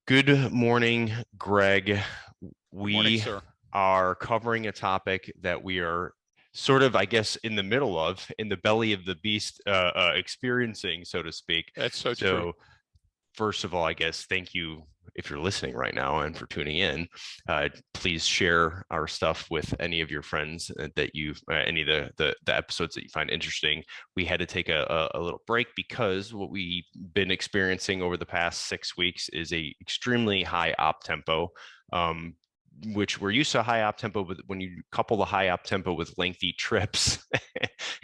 Good morning, Greg. Morning, We sir. are covering a topic that we are sort of, I guess, in the middle of, in the belly of the beast, experiencing, so to speak. That's so true. So, first of all, I guess, thank you if you're listening right now and for tuning in. Please share our stuff with any of your friends that you've, any of the episodes that you find interesting. We had to take a little break because what we've been experiencing over the past 6 weeks is a extremely high op tempo. Which we're used to high op tempo, but when you couple the high op tempo with lengthy trips,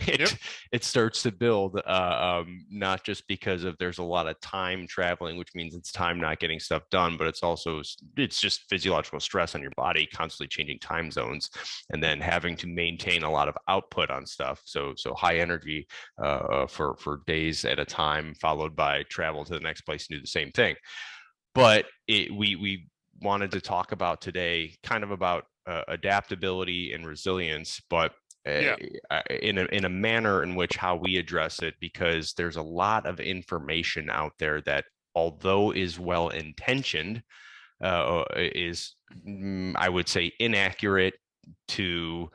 Yep. it starts to build. Not just because of there's a lot of time traveling, which means it's time not getting stuff done, but it's just physiological stress on your body, constantly changing time zones, and then having to maintain a lot of output on stuff. So high energy for days at a time, followed by travel to the next place and do the same thing. But we wanted to talk about today, kind of about adaptability and resilience, but Yeah. in a manner in which how we address it, because there's a lot of information out there that, although is well intentioned, is I would say inaccurate to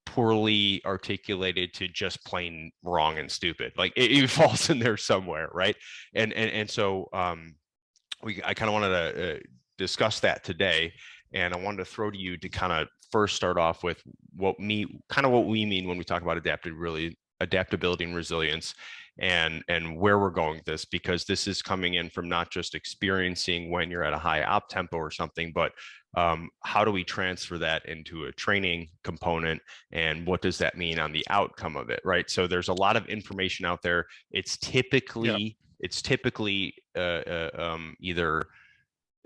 poorly articulated to just plain wrong and stupid. Like it falls in there somewhere, right? And so I kind of wanted to discuss that today, and I wanted to throw to you to kind of first start off with what we mean when we talk about adaptability and resilience, and where we're going with this, because this is coming in from not just experiencing when you're at a high op tempo or something, but how do we transfer that into a training component, and what does that mean on the outcome of it, right? So there's a lot of information out there. It's Yeah. typically either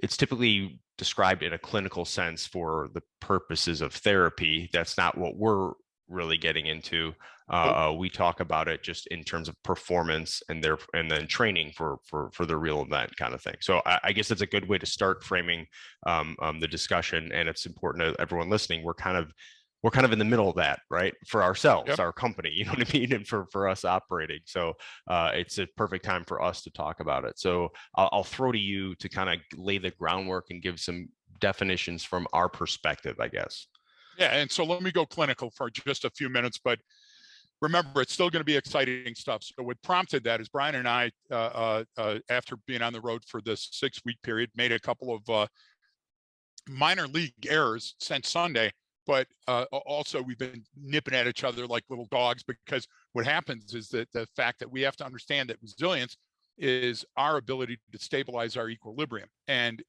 it's typically described in a clinical sense for the purposes of therapy. That's not what we're really getting into. Nope. We talk about it just in terms of performance and then training for the real event kind of thing. So I guess that's a good way to start framing the discussion, and it's important to everyone listening. We're kind of in the middle of that, right? For ourselves, Yep. our company, you know what I mean? And for us operating. So it's a perfect time for us to talk about it. So I'll throw to you to kind of lay the groundwork and give some definitions from our perspective, I guess. Yeah. And so let me go clinical for just a few minutes, but remember, it's still going to be exciting stuff. So what prompted that is Brian and I, after being on the road for this 6-week period, made a couple of minor league errors since Sunday. But also, we've been nipping at each other like little dogs, because what happens is that the fact that we have to understand that resilience is our ability to stabilize our equilibrium. And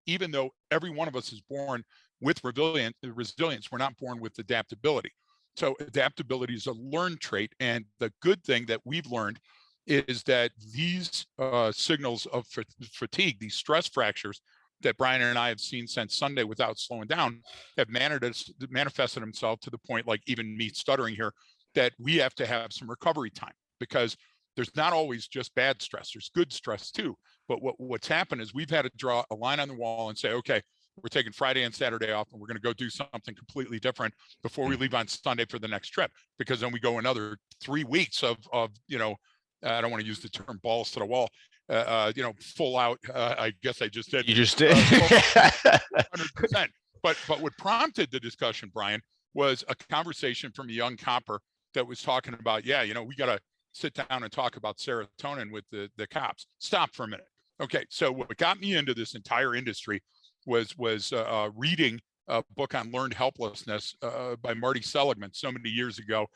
even though every one of us is born with resilience, we're not born with adaptability. So adaptability is a learned trait. And the good thing that we've learned is that these signals of fatigue, these stress fractures that Brian and I have seen since Sunday without slowing down, have manifested themselves to the point, like even me stuttering here, that we have to have some recovery time, because there's not always just bad stress. There's good stress too. But what's happened is we've had to draw a line on the wall and say, okay, we're taking Friday and Saturday off, and we're going to go do something completely different before we leave on Sunday for the next trip, because then we go another 3 weeks of I don't want to use the term balls to the wall, full out. I guess I just did. You just did. 100%. But what prompted the discussion, Brian, was a conversation from a young copper that was talking about, we got to sit down and talk about serotonin with the cops. Stop for a minute. Okay, so what got me into this entire industry was reading a book on learned helplessness by Marty Seligman so many years ago,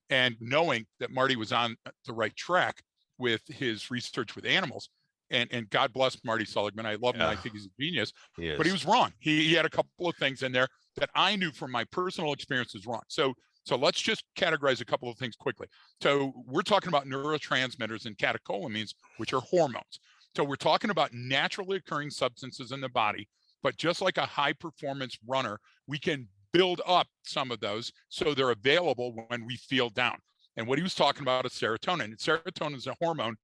and knowing that Marty was on the right track with his research with animals. And God bless Marty Seligman. I love him. I think he's a genius, but he was wrong. He had a couple of things in there that I knew from my personal experience is wrong. So let's just categorize a couple of things quickly. So we're talking about neurotransmitters and catecholamines, which are hormones. So we're talking about naturally occurring substances in the body, but just like a high performance runner, we can build up some of those so they're available when we feel down. And what he was talking about is serotonin. And serotonin is a hormone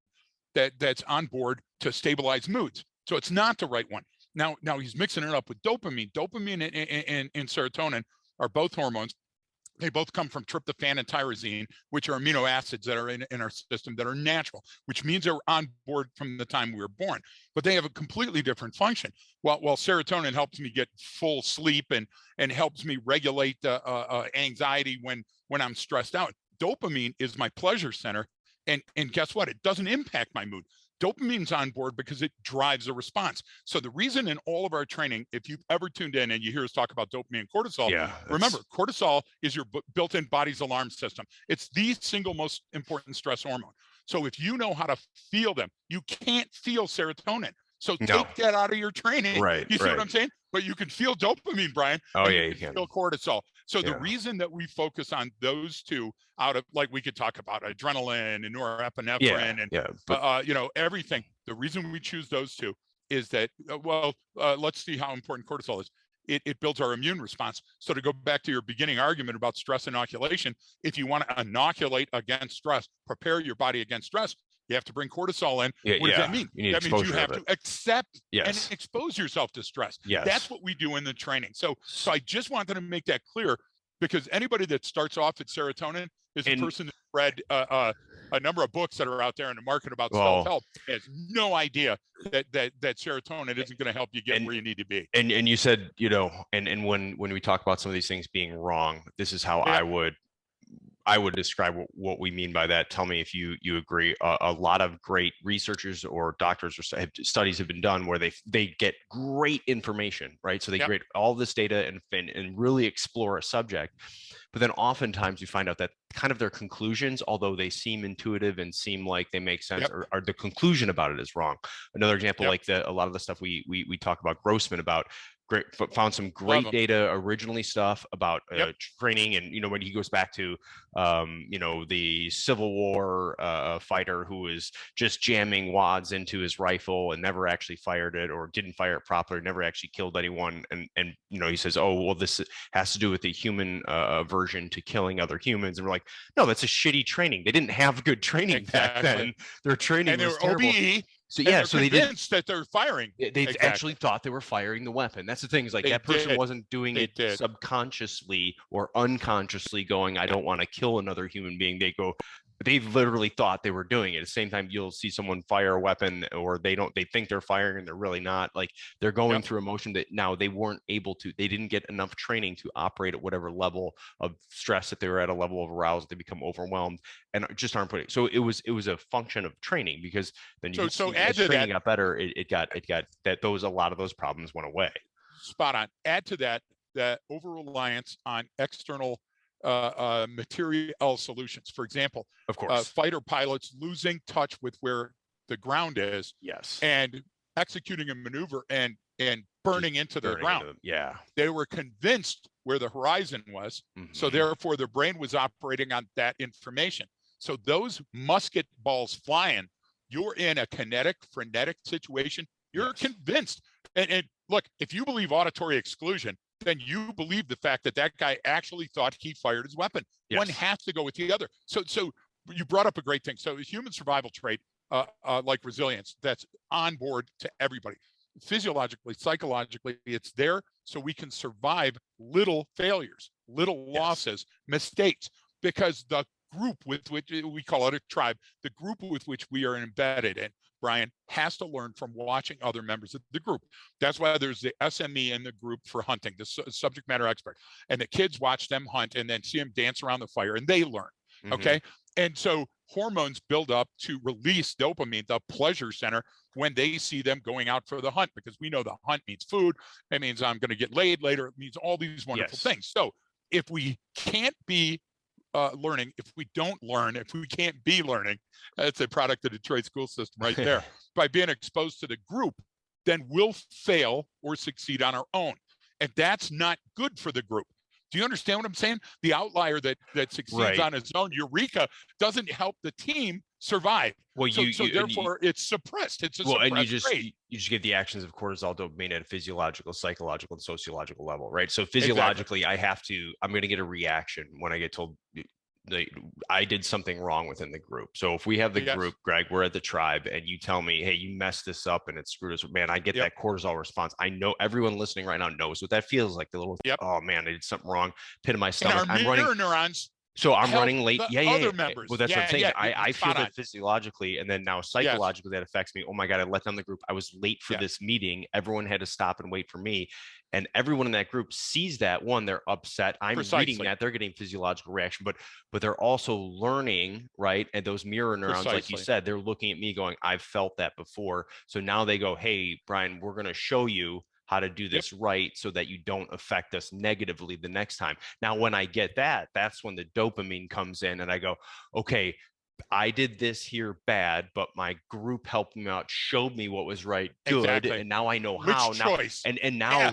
that's on board to stabilize moods. So it's not the right one. Now he's mixing it up with dopamine. Dopamine and serotonin are both hormones They both come from tryptophan and tyrosine, which are amino acids that are in our system that are natural, which means they're on board from the time we were born. But they have a completely different function. While serotonin helps me get full sleep and helps me regulate anxiety when I'm stressed out, dopamine is my pleasure center. And guess what? It doesn't impact my mood. Dopamine's on board because it drives a response. So the reason in all of our training, if you've ever tuned in and you hear us talk about dopamine and cortisol, remember, cortisol is your built-in body's alarm system. It's the single most important stress hormone. So if you know how to feel them, you can't feel serotonin. So take that out of your training. Right. You see what I'm saying? But you can feel dopamine, Brian. Oh, and yeah, you can feel cortisol. So the reason that we focus on those two out of, like, we could talk about adrenaline and norepinephrine and everything. The reason we choose those two is that, let's see how important cortisol is. It builds our immune response. So to go back to your beginning argument about stress inoculation, if you want to inoculate against stress, prepare your body against stress, you have to bring cortisol in. What does that mean? That means you have to accept and expose yourself to stress. That's what we do in the training. So I just wanted to make that clear, because anybody that starts off at serotonin is a person that read a number of books that are out there in the market about self-help, has no idea that serotonin isn't going to help you get where you need to be. And you said, and when we talk about some of these things being wrong, this is how I would describe what we mean by that. Tell me if you agree. A lot of great researchers or doctors or studies have been done where they get great information, right? So they create all this data and really explore a subject. But then oftentimes you find out that kind of their conclusions, although they seem intuitive and seem like they make sense, or the conclusion about it is wrong. Another example, like a lot of the stuff we talk about Grossman about, found some great data originally stuff about training. And when he goes back to the Civil War fighter who was just jamming wads into his rifle and never actually fired it, or didn't fire it properly, never actually killed anyone, and he says, oh well, this has to do with the human aversion to killing other humans. And we're like, no, that's a shitty training. They didn't have good training back then. Their training was terrible. OBE. So they convinced that they're firing. They actually thought they were firing the weapon. That's the thing, is like that person wasn't doing it subconsciously or unconsciously going, I don't want to kill another human being. They literally thought they were doing it. At the same time, you'll see someone fire a weapon, or they think they're firing and they're really not. Like, they're going through emotion that now they weren't able to. They didn't get enough training to operate at whatever level of stress that they were at, a level of arousal. They become overwhelmed and just aren't putting. So it was a function of training, because then as training got better, it got that a lot of those problems went away. Spot on. Add to that over reliance on external material solutions. For example, of course, fighter pilots losing touch with where the ground is, and executing a maneuver and burning into their ground. They were convinced where the horizon was, so therefore their brain was operating on that information. So those musket balls flying, you're in a kinetic, frenetic situation. You're convinced. And look, if you believe auditory exclusion, then you believe the fact that guy actually thought he fired his weapon. One has to go with the other. So you brought up a great thing. So a human survival trait, like resilience, that's on board to everybody. Physiologically, psychologically, it's there so we can survive little failures, little losses, mistakes, because the group with which we call it a tribe, the group with which we are embedded in, Brian, has to learn from watching other members of the group. That's why there's the SME in the group for hunting, the subject matter expert. And the kids watch them hunt and then see them dance around the fire, and they learn. Okay. And so hormones build up to release dopamine, the pleasure center, when they see them going out for the hunt, because we know the hunt means food. It means I'm going to get laid later. It means all these wonderful things. So if we can't be learning, if we don't learn, if we can't be learning, that's a product of the Detroit school system right there, by being exposed to the group, then we'll fail or succeed on our own. And that's not good for the group. Do you understand what I'm saying? The outlier that succeeds on its own, eureka, doesn't help the team survive. Well, therefore it's suppressed. It's a suppressed and you just trait. you just get the actions of cortisol, dopamine at a physiological, psychological, and sociological level, right? So physiologically, I'm going to get a reaction when I get told I did something wrong within the group. So if we have the group, Greg, we're at the tribe, and you tell me, hey, you messed this up and it screwed us, man, I get that cortisol response. I know everyone listening right now knows what that feels like. The little, oh man, I did something wrong, pit of my stomach. And our mirror neurons. So I'm running late. Other members. Well, that's what I'm saying. I feel that physiologically, and then now psychologically that affects me. Oh my God, I let down the group. I was late for this meeting. Everyone had to stop and wait for me. And everyone in that group sees that. One, they're upset. I'm reading that. They're getting physiological reaction, but they're also learning, right? And those mirror neurons, like you said, they're looking at me going, I've felt that before. So now they go, hey, Brian, we're going to show you how to do this right so that you don't affect us negatively the next time. Now, when I get that, that's when the dopamine comes in and I go, okay, I did this here bad, but my group helped me out, showed me what was right, good, and now I know how.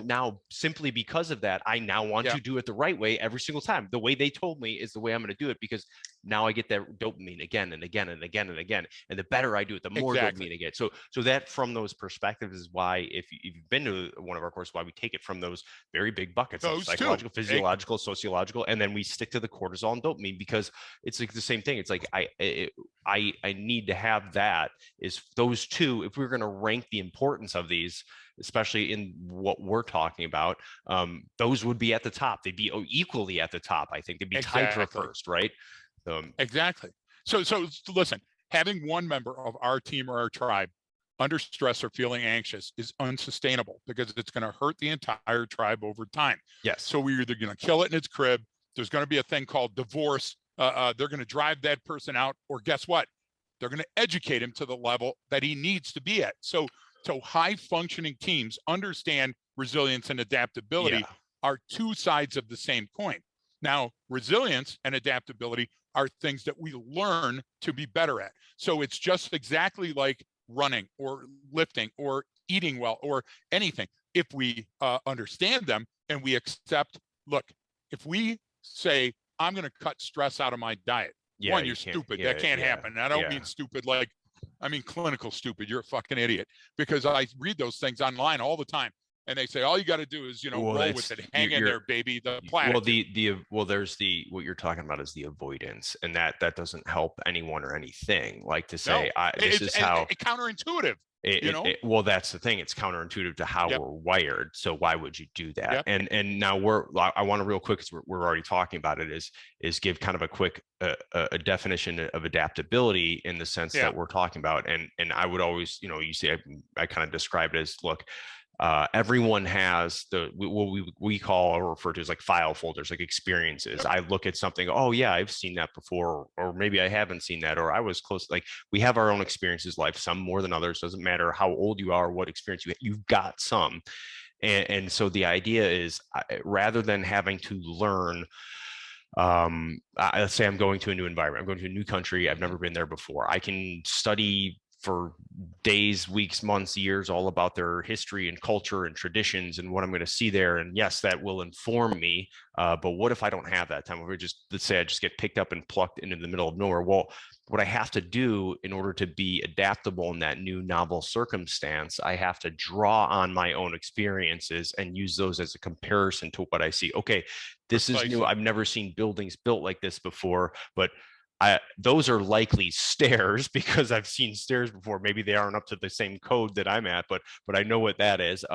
Now, simply because of that, I now want to do it the right way every single time. The way they told me is the way I'm going to do it, because now I get that dopamine again and again and again and again. And the better I do it, the more dopamine I get. So that from those perspectives is why, if you've been to one of our courses, why we take it from those very big buckets of psychological, physiological, sociological, and then we stick to the cortisol and dopamine, because it's like the same thing. It's like I need to have that, is those two. If we're going to rank the importance of these, especially in what we're talking about, those would be at the top. They'd be equally at the top. I think they'd be tied for first, right? Exactly. So listen, having one member of our team or our tribe under stress or feeling anxious is unsustainable, because it's going to hurt the entire tribe over time. Yes. So we're either going to kill it in its crib. There's going to be a thing called divorce. They're going to drive that person out, or guess what? They're going to educate him to the level that he needs to be at. So high functioning teams understand resilience and adaptability are two sides of the same coin. Now, resilience and adaptability are things that we learn to be better at. So it's just exactly like running or lifting or eating well or anything. If we understand them and we accept, look, if we say, I'm going to cut stress out of my diet. One, you're stupid. That can't happen. I don't mean stupid like, I mean clinical stupid. You're a fucking idiot. Because I read those things online all the time. And they say all you got to do is, roll with it, hang in there, baby. The platitude. There's what you're talking about is the avoidance, and that doesn't help anyone or anything. Like to say, this is how counterintuitive. Well, that's the thing. It's counterintuitive to how we're wired. So why would you do that? And now I want to real quick, because we're already talking about it, is give kind of a quick a definition of adaptability in the sense that we're talking about. And I would always, you see, I kind of describe it as, look, everyone has what we call or refer to as like file folders, like experiences. I look at something, oh yeah, I've seen that before, or maybe I haven't seen that, or I was close. Like, we have our own experiences, life, some more than others. Doesn't matter how old you are, what experience you've got some. And so the idea is, rather than having to learn, let's say I'm going to a new environment, I'm going to a new country, I've never been there before. I can study for days, weeks, months, years, all about their history and culture and traditions and what I'm going to see there. And yes, that will inform me. But what if I don't have that time? Let's say I just get picked up and plucked into the middle of nowhere. Well, what I have to do in order to be adaptable in that new novel circumstance, I have to draw on my own experiences and use those as a comparison to what I see. Okay, this is new. I've never seen buildings built like this before, but those are likely stairs, because I've seen stairs before. Maybe they aren't up to the same code that I'm at, but I know what that is.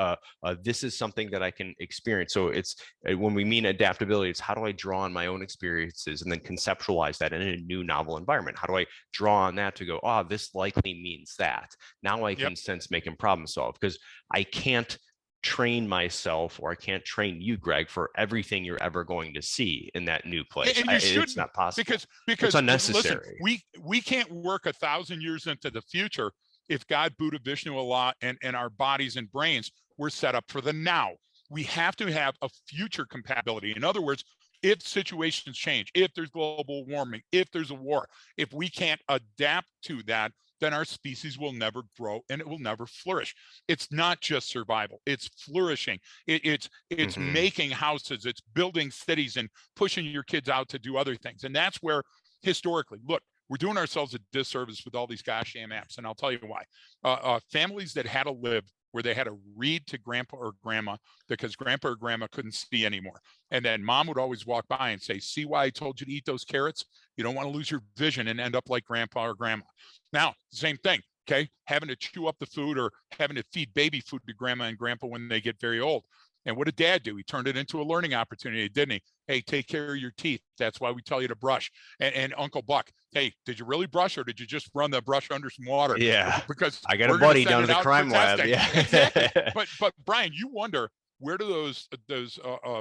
This is something that I can experience. So it's, when we mean adaptability, it's how do I draw on my own experiences and then conceptualize that in a new novel environment? How do I draw on that to go, this likely means that. Now I can sense making problem solve, because I can't train myself, or I can't train you, Greg, for everything you're ever going to see in that new place. And it's not possible, because it's unnecessary. Listen, we can't work 1,000 years into the future if God, Buddha, Vishnu, Allah, and our bodies and brains were set up for the now. We have to have a future compatibility. In other words, if situations change, if there's global warming, if there's a war, if we can't adapt to that, then our species will never grow and it will never flourish. It's not just survival, it's flourishing. It's making houses, it's building cities and pushing your kids out to do other things. And that's where, historically, look, we're doing ourselves a disservice with all these gosh damn apps. And I'll tell you why. Families that had to live where they had to read to grandpa or grandma because grandpa or grandma couldn't see anymore. And then mom would always walk by and say, see why I told you to eat those carrots? You don't want to lose your vision and end up like grandpa or grandma. Now, same thing, okay? Having to chew up the food or having to feed baby food to grandma and grandpa when they get very old. And what did dad do? He turned it into a learning opportunity, didn't he? Hey, take care of your teeth. That's why we tell you to brush. And Uncle Buck, hey, did you really brush or did you just run the brush under some water? Yeah. Because I got a buddy down to the crime lab. testing. Yeah. Exactly. But Brian, you wonder, where do those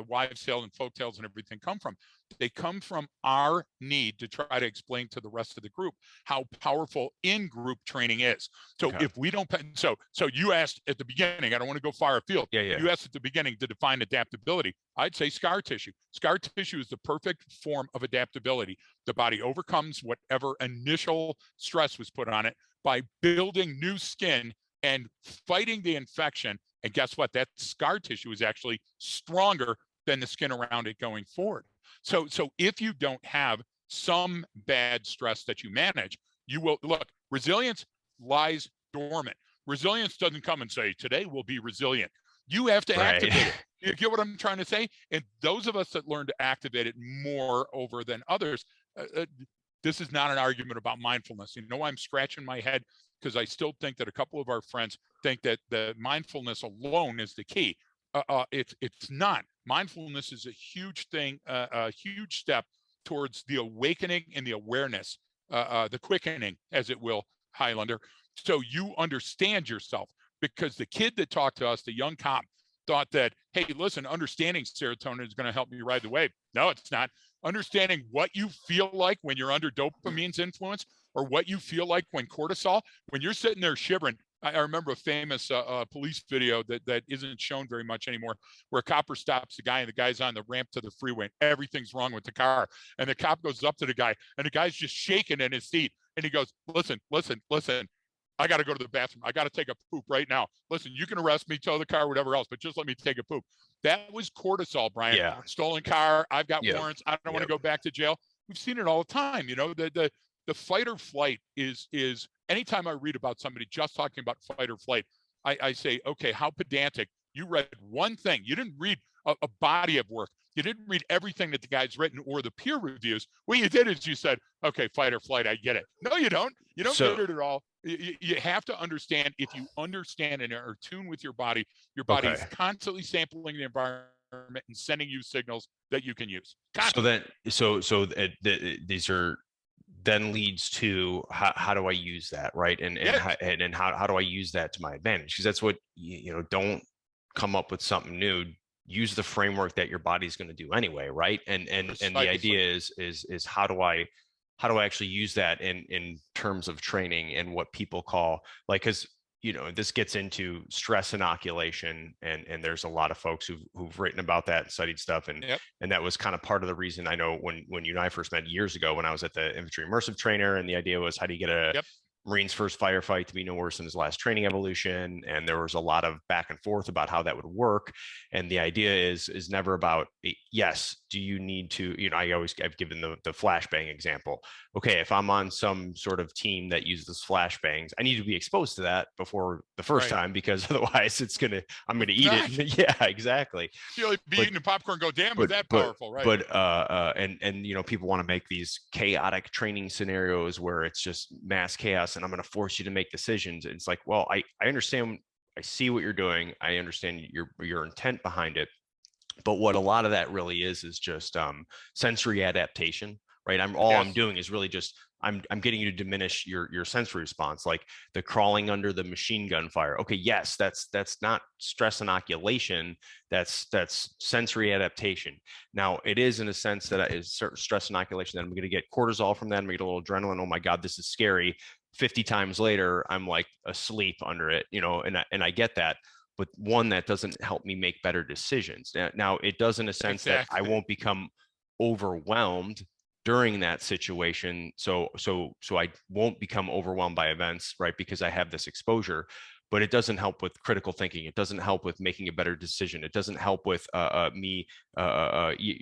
wives' tales and folk tales and everything come from? They come from our need to try to explain to the rest of the group how powerful in-group training is. So Okay. if we don't, so you asked at the beginning, I don't want to go far afield. Yeah. You asked at the beginning to define adaptability. I'd say scar tissue. Scar tissue is the perfect form of adaptability. The body overcomes whatever initial stress was put on it by building new skin and fighting the infection. And guess what? That scar tissue is actually stronger than the skin around it going forward. So if you don't have some bad stress that you manage, you will look, resilience lies dormant. Resilience doesn't come and say, today we'll be resilient. You have to activate it. You get what I'm trying to say? And those of us that learn to activate it more over than others, this is not an argument about mindfulness. You know, I'm scratching my head because I still think that a couple of our friends think that the mindfulness alone is the key. It's not. Mindfulness is a huge thing, a huge step towards the awakening and the awareness, the quickening, as it will, Highlander. So you understand yourself, because the kid that talked to us, the young cop, thought that, hey, listen, understanding serotonin is going to help me ride the wave. No, it's not. Understanding what you feel like when you're under dopamine's influence, or what you feel like when cortisol, when you're sitting there shivering. I remember a famous police video that isn't shown very much anymore, where a copper stops the guy and the guy's on the ramp to the freeway. Everything's wrong with the car. And the cop goes up to the guy and the guy's just shaking in his seat. And he goes, listen, I got to go to the bathroom. I got to take a poop right now. Listen, you can arrest me, tow the car, whatever else, but just let me take a poop. That was cortisol, Brian. Yeah. Stolen car. I've got Yep. warrants. I don't want to go back to jail. We've seen it all the time. You know, the fight or flight is anytime I read about somebody just talking about fight or flight, I say, okay, how pedantic. You read one thing. You didn't read a body of work. You didn't read everything that the guy's written or the peer reviews. What you did is you said, okay, fight or flight, I get it. No, you don't. You don't get it at all. You have to understand. If you understand and are tuned with your body is constantly sampling the environment and sending you signals that you can use. Constantly. So these are then leads to how do I use that, right? And how do I use that to my advantage? Because that's what, you know, don't come up with something new. Use the framework that your body's going to do anyway, right? And the idea is how do I actually use that in terms of training and what people call, like, because, you know, this gets into stress inoculation, and there's a lot of folks who've written about that and studied stuff, and that was kind of part of the reason. I know when you and I first met years ago, when I was at the infantry immersive trainer, and the idea was, how do you get a Marine's first firefight to be no worse than his last training evolution? And there was a lot of back and forth about how that would work. And the idea is never about, yes, do you need to, you know, I've given the flashbang example. Okay, if I'm on some sort of team that uses flashbangs, I need to be exposed to that before the first time, because otherwise I'm gonna eat it. Yeah, exactly. You'll be eating the popcorn, go, damn, is that powerful, right? But and you know, people want to make these chaotic training scenarios where it's just mass chaos, and I'm going to force you to make decisions. It's like, well, I understand, I see what you're doing, I understand your intent behind it, but what a lot of that really is just sensory adaptation, right? I'm doing is really just I'm getting you to diminish your sensory response, like the crawling under the machine gun fire. Okay, yes, that's not stress inoculation, that's sensory adaptation. Now, it is, in a sense, that is stress inoculation, that I'm going to get cortisol from that, I'm going to get a little adrenaline, oh my god, this is scary. 50 times later, I'm like asleep under it, you know, and I get that. But one, that doesn't help me make better decisions. Now it does, in a sense, that I won't become overwhelmed during that situation. So I won't become overwhelmed by events, right? Because I have this exposure. But it doesn't help with critical thinking. It doesn't help with making a better decision. It doesn't help with me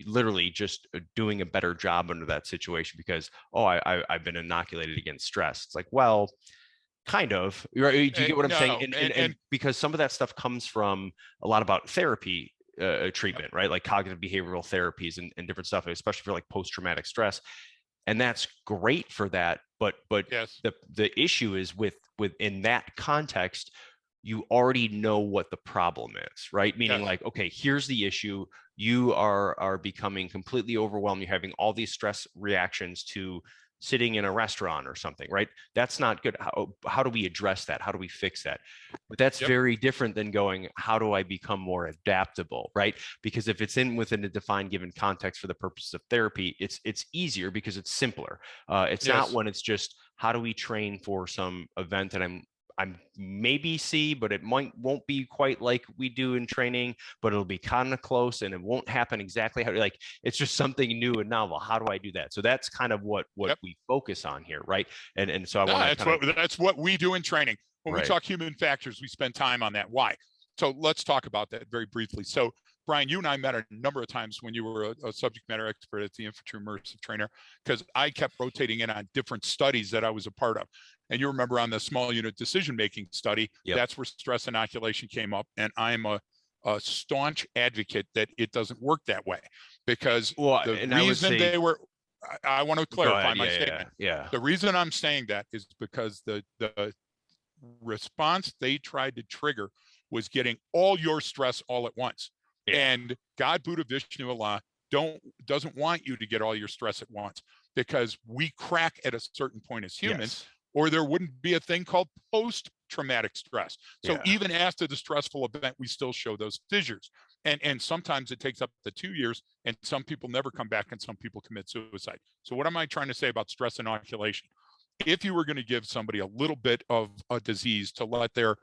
literally just doing a better job under that situation, because, oh, I've been inoculated against stress. It's like, well, Kind of, right? Do you get what I'm saying? No, And because some of that stuff comes from a lot about therapy treatment, right? Like cognitive behavioral therapies and different stuff, especially for like post-traumatic stress. And that's great for that. But yes, the issue is within that context, you already know what the problem is, right? Meaning yes, like, okay, here's the issue. You are becoming completely overwhelmed. You're having all these stress reactions to sitting in a restaurant or something, right? That's not good. How do we address that? How do we fix that? But that's yep, very different than going, how do I become more adaptable, right? Because if it's within a defined given context for the purpose of therapy, it's easier because it's simpler. It's not yes. when it's just, how do we train for some event that I'm maybe see, but it won't be quite like we do in training, but it'll be kind of close and it won't happen exactly how, like, it's just something new and novel. How do I do that? So that's kind of what Yep. we focus on here, right? And so I No, want to kind of, that's what we do in training. When we right. talk human factors, we spend time on that. Why? So let's talk about that very briefly. So Brian, you and I met a number of times when you were a subject matter expert at the Infantry Immersive Trainer, because I kept rotating in on different studies that I was a part of. And you remember on the small unit decision-making study, Yep. that's where stress inoculation came up. And I'm a staunch advocate that it doesn't work that way, because Well, the and I would reason say, they were, I want to go clarify ahead. my Yeah, statement. yeah. The reason I'm saying that is because the response they tried to trigger was getting all your stress all at once. Yeah. And God, Buddha, Vishnu, Allah doesn't want you to get all your stress at once, because we crack at a certain point as humans, Yes. or there wouldn't be a thing called post-traumatic stress. So Yeah. even after the stressful event, we still show those fissures. And sometimes it takes up to 2 years, and some people never come back, and some people commit suicide. So what am I trying to say about stress inoculation? If you were going to give somebody a little bit of a disease to let their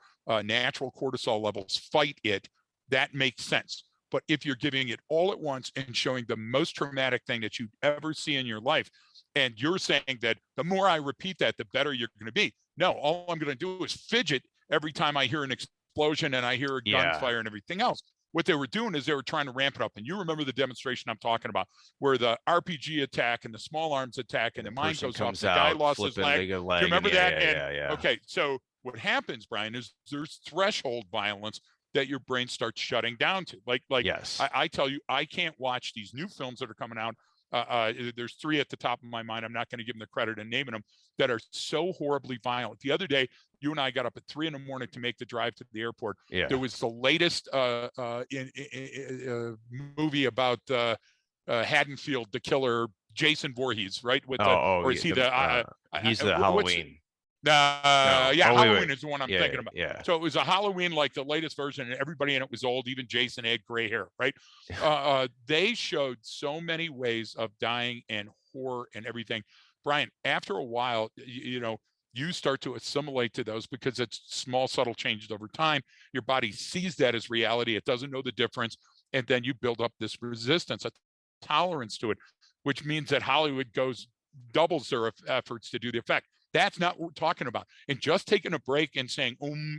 natural cortisol levels fight it, that makes sense. But if you're giving it all at once and showing the most traumatic thing that you'd ever see in your life, and you're saying that the more I repeat that, the better you're going to be. No, all I'm going to do is fidget every time I hear an explosion and I hear a Yeah. gunfire and everything else. What they were doing is they were trying to ramp it up. And you remember the demonstration I'm talking about, where the RPG attack and the small arms attack and the mine Person goes off, comes the guy out lost his flipping leg. the Do you leg and remember yeah, that? yeah, And yeah, yeah. okay, so what happens, Brian, is there's threshold violence that your brain starts shutting down to. Like Yes. I tell you, I can't watch these new films that are coming out. There's three at the top of my mind. I'm not going to give them the credit and naming them, that are so horribly violent. The other day, you and I got up at 3 a.m. to make the drive to the airport. Yeah. There was the latest movie about Haddonfield, the killer, Jason Voorhees, right? With the, or is Yeah. he the? He's the What's Halloween. No. yeah, Oh, Halloween wait. is the one I'm Yeah, thinking about. yeah. So it was a Halloween, like the latest version, and everybody in it was old. Even Jason had gray hair, right? They showed so many ways of dying and horror and everything. Brian, after a while, you start to assimilate to those, because it's small, subtle changes over time. Your body sees that as reality. It doesn't know the difference. And then you build up this resistance, a tolerance to it, which means that Hollywood doubles their efforts to do the effect. That's not what we're talking about. And just taking a break and saying,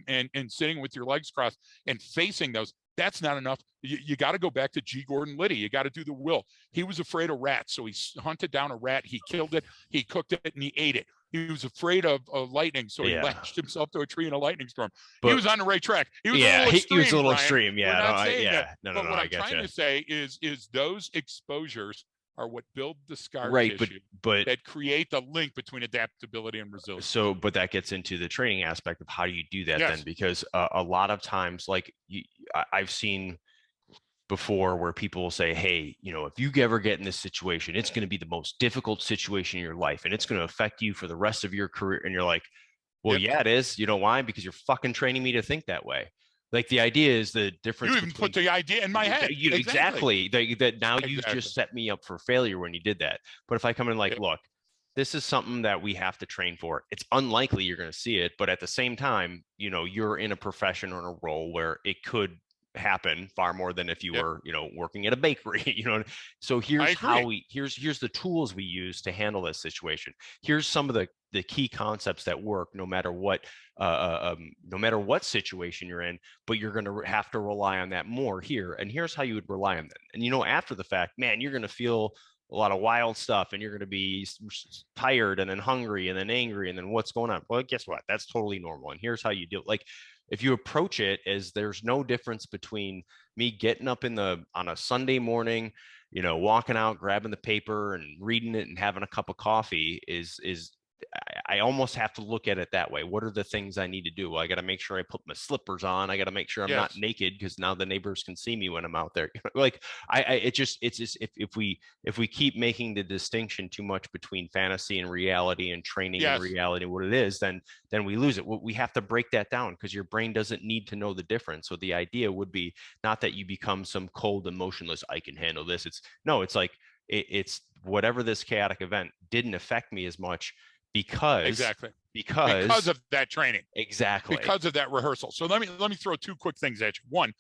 and sitting with your legs crossed and facing those, that's not enough. You got to go back to G. Gordon Liddy. You got to do the will. He was afraid of rats. So he hunted down a rat. He killed it. He cooked it and he ate it. He was afraid of lightning. So he lashed himself to a tree in a lightning storm. He was on the right track. He was a little extreme, he was a little Brian. extreme. Yeah. We're not saying that. No, But what I I'm trying to say is those exposures are what build the scar tissue but that create the link between adaptability and resilience. So, but that gets into the training aspect of how do you do that then? Because a lot of times, like I've seen before where people will say, hey, if you ever get in this situation, it's going to be the most difficult situation in your life and it's going to affect you for the rest of your career. And you're like, well, yeah, it is. You know why? Because you're fucking training me to think that way. Like the idea is the difference. You even put the idea in my head. Exactly. That now you just set me up for failure when you did that. But if I come in like, look, this is something that we have to train for. It's unlikely you're going to see it, but at the same time, you're in a profession or in a role where it could happen far more than if you were, working at a bakery, So here's here's the tools we use to handle this situation. Here's some of the key concepts that work no matter what situation you're in, but you're going to have to rely on that more here. And here's how you would rely on that. And after the fact, man, you're going to feel a lot of wild stuff, and you're going to be tired and then hungry and then angry and then what's going on? Well, guess what? That's totally normal. And here's how you do it. Like, if you approach it as there's no difference between me getting up on a Sunday morning, walking out, grabbing the paper and reading it and having a cup of coffee is I almost have to look at it that way. What are the things I need to do? Well, I got to make sure I put my slippers on. I got to make sure I'm not naked, because now the neighbors can see me when I'm out there. Like, it's just if we keep making the distinction too much between fantasy and reality and training and reality, what it is, then we lose it. We have to break that down, because your brain doesn't need to know the difference. So the idea would be not that you become some cold, emotionless, I can handle this. It's like it's whatever this chaotic event didn't affect me as much because of that training, because of that rehearsal. So let me throw two quick things at you. One,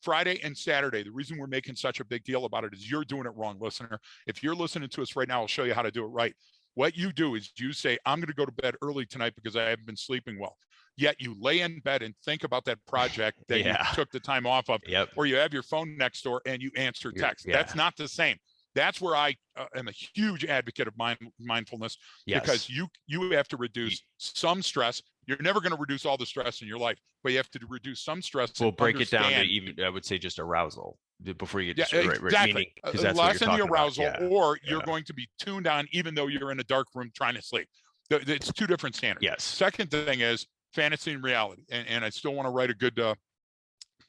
Friday and Saturday, the reason we're making such a big deal about it is you're doing it wrong, listener. If you're listening to us right now, I'll show you how to do it right. What you do is you say, I'm going to go to bed early tonight because I haven't been sleeping well. Yet you lay in bed and think about that project that you took the time off of, or you have your phone next door and you answer text. That's not the same. That's where I am a huge advocate of mindfulness, because you have to reduce some stress. You're never going to reduce all the stress in your life, but you have to reduce some stress. We'll break it down to even, I would say, just arousal before you get exactly. Lessen the arousal, or you're going to be tuned on even though you're in a dark room trying to sleep. It's two different standards. Yes. Second thing is fantasy and reality. And I still want to write a good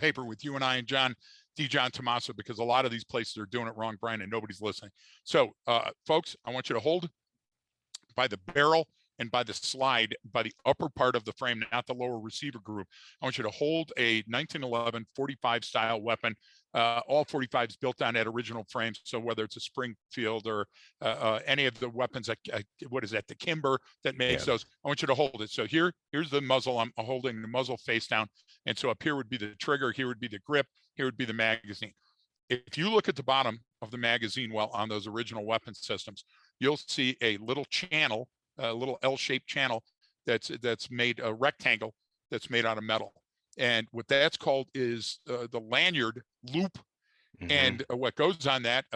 paper with you and I and John Tommaso, because a lot of these places are doing it wrong, Brian, and nobody's listening. So, folks, I want you to hold by the barrel and by the slide, by the upper part of the frame, not the lower receiver group. I want you to hold a 1911 45 style weapon. All 45s built on that original frame. So whether it's a Springfield or any of the weapons, what is that, the Kimber that makes those, I want you to hold it. So here's the muzzle. I'm holding the muzzle face down. And so up here would be the trigger. Here would be the grip. Here would be the magazine. If you look at the bottom of the magazine well on those original weapon systems, you'll see a little channel, a little L-shaped channel that's made a rectangle that's made out of metal. And what that's called is the lanyard loop. Mm-hmm. And what goes on that,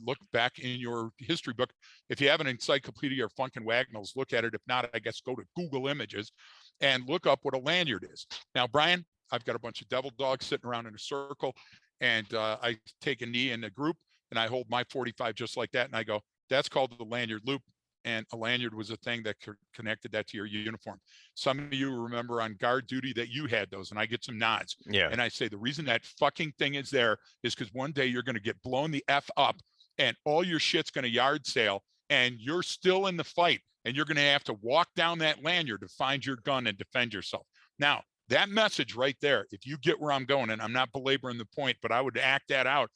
look back in your history book. If you have an encyclopedia or Funkin' Wagnalls, look at it. If not, I guess go to Google Images and look up what a lanyard is. Now, Brian, I've got a bunch of devil dogs sitting around in a circle, and I take a knee in a group and I hold my 45 just like that. And I go, that's called the lanyard loop. And a lanyard was a thing that connected that to your uniform. Some of you remember on guard duty that you had those, and I get some nods. Yeah. And I say, the reason that fucking thing is there is because one day you're going to get blown the F up and all your shit's going to yard sale and you're still in the fight and you're going to have to walk down that lanyard to find your gun and defend yourself. Now, that message right there, if you get where I'm going, and I'm not belaboring the point, but I would act that out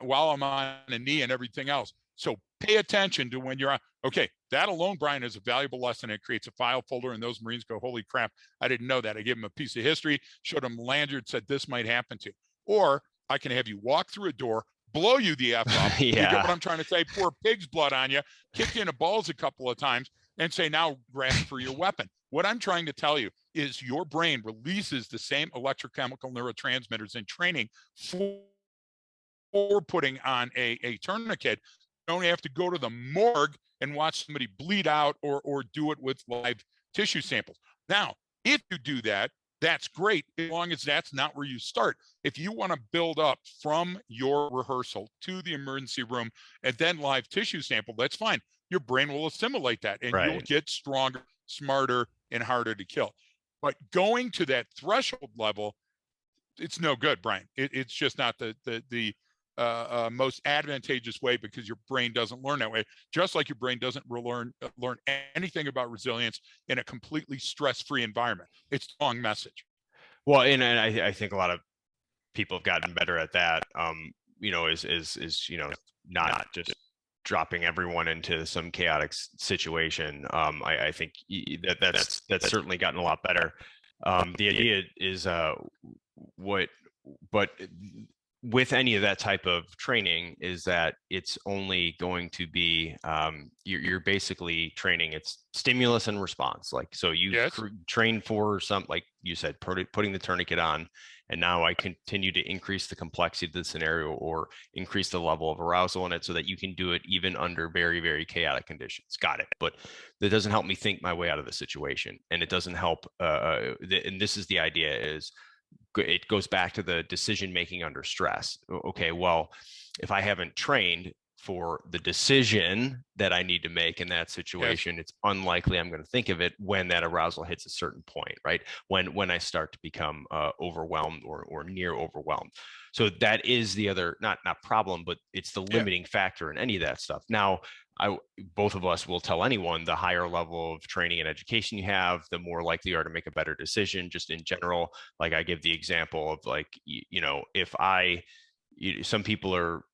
while I'm on a knee and everything else. So pay attention to when you're on. Okay, that alone, Brian, is a valuable lesson. It creates a file folder, and those Marines go, holy crap, I didn't know that. I gave them a piece of history, showed them lanyard, said this might happen to you. Or I can have you walk through a door, blow you the F up. You get what I'm trying to say? Pour pig's blood on you, kick you in the balls a couple of times, and say, now grasp for your weapon. What I'm trying to tell you is your brain releases the same electrochemical neurotransmitters in training for putting on a tourniquet. You don't have to go to the morgue and watch somebody bleed out or do it with live tissue samples. Now, if you do that, that's great, as long as that's not where you start. If you want to build up from your rehearsal to the emergency room and then live tissue sample, that's fine. Your brain will assimilate that and you'll get stronger, smarter, and harder to kill. But going to that threshold level, it's no good, Brian. It's just not the most advantageous way, because your brain doesn't learn that way. Just like your brain doesn't learn anything about resilience in a completely stress-free environment. It's the wrong message. Well, and I think a lot of people have gotten better at that. Is not just dropping everyone into some chaotic situation. I think that's certainly gotten a lot better. The idea is but with any of that type of training is that it's only going to be you're basically training it's stimulus and response. Like, so you Yes. train for some, like you said, putting the tourniquet on, and now I continue to increase the complexity of the scenario or increase the level of arousal in it so that you can do it even under very, very chaotic conditions. Got it. But that doesn't help me think my way out of the situation, and it doesn't help and this is the idea is it goes back to the decision making under stress. Okay, well, if I haven't trained for the decision that I need to make in that situation, Yes. it's unlikely I'm going to think of it when that arousal hits a certain point, right? When I start to become overwhelmed or near overwhelmed. So that is the other not problem, but it's the Yeah. limiting factor in any of that stuff. Now, both of us will tell anyone the higher level of training and education you have, the more likely you are to make a better decision. Just in general, like I give the example of like some people are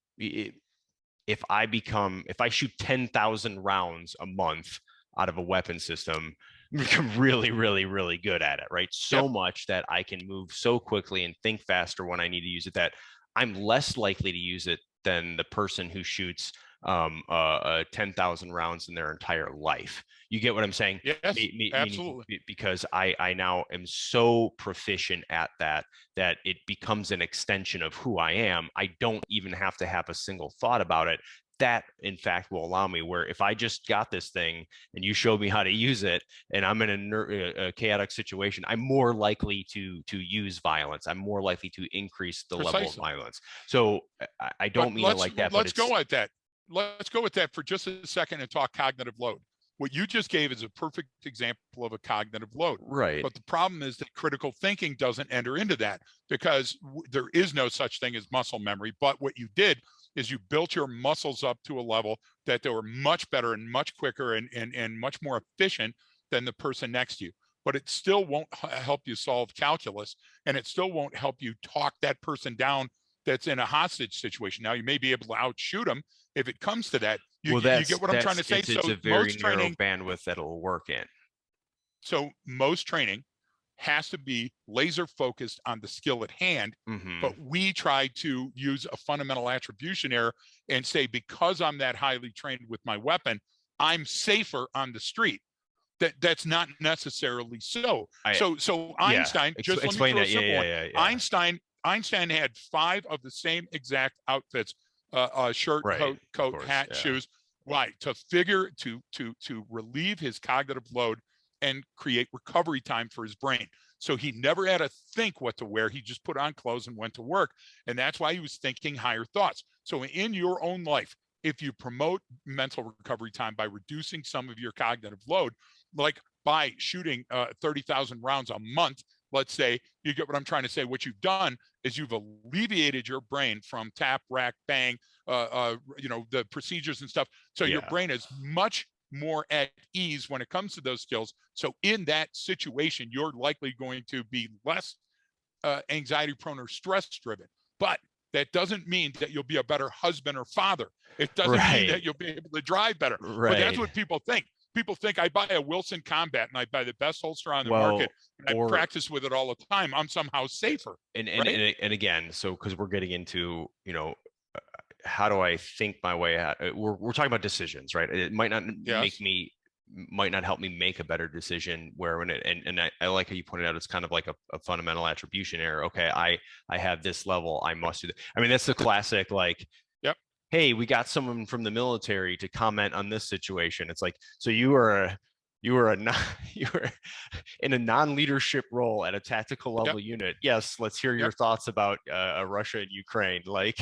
if I shoot 10,000 rounds a month out of a weapon system, become really, really, really good at it, right? So Yep. much that I can move so quickly and think faster when I need to use it that I'm less likely to use it than the person who shoots 10,000 rounds in their entire life. You get what I'm saying? Yes. Absolutely. Because I now am so proficient at that it becomes an extension of who I am. I don't even have to have a single thought about it. That, in fact, will allow me where if I just got this thing and you showed me how to use it and I'm in a chaotic situation, I'm more likely to use violence. I'm more likely to increase the level of Precisely. violence. So I But don't mean it like that, but let's it's go at that. Let's go with that for just a second and talk cognitive load. What you just gave is a perfect example of a cognitive load. right. But the problem is that critical thinking doesn't enter into that because there is no such thing as muscle memory. But what you did is you built your muscles up to a level that they were much better and much quicker and much more efficient than the person next to you. But it still won't help you solve calculus, and it still won't help you talk that person down that's in a hostage situation. Now, you may be able to outshoot them if it comes to that. Well, You get what I'm trying to say? it's So a very most narrow training, bandwidth that it'll work in. so most training has to be laser focused on the skill at hand. Mm-hmm. But we try to use a fundamental attribution error and say, because I'm that highly trained with my weapon, I'm safer on the street. That's not necessarily so. So Yeah. Einstein, just let me Explain throw a that. Yeah, simple yeah, one. yeah, yeah. Einstein had 5 of the same exact outfits: shirt, Right. Of coat, course. hat, Yeah. shoes. Why? To relieve his cognitive load and create recovery time for his brain. So he never had to think what to wear. He just put on clothes and went to work. And that's why he was thinking higher thoughts. So in your own life, if you promote mental recovery time by reducing some of your cognitive load, like by shooting 30,000 rounds a month, let's say, you get what I'm trying to say. What you've done is you've alleviated your brain from tap, rack, bang, the procedures and stuff. So your Yeah. brain is much more at ease when it comes to those skills. So in that situation, you're likely going to be less anxiety prone or stress driven. But that doesn't mean that you'll be a better husband or father. It doesn't mean Right. that you'll be able to drive better. But that's Right. what people think. People think I buy a Wilson Combat and I buy the best holster on the Well, market and I or practice with it all the time. I'm somehow safer, right? and again, so because we're getting into, how do I think my way out? We're talking about decisions, right? It Yes. might not help me make a better decision where when it and I like how you pointed out it's kind of like a fundamental attribution error. Okay, I have this level, I must do that. I mean, that's the classic like, Yep. hey, we got someone from the military to comment on this situation. It's like, so you were you were in a non-leadership role at a tactical Yep. level unit. Yes, let's hear your Yep. thoughts about Russia and Ukraine. Like,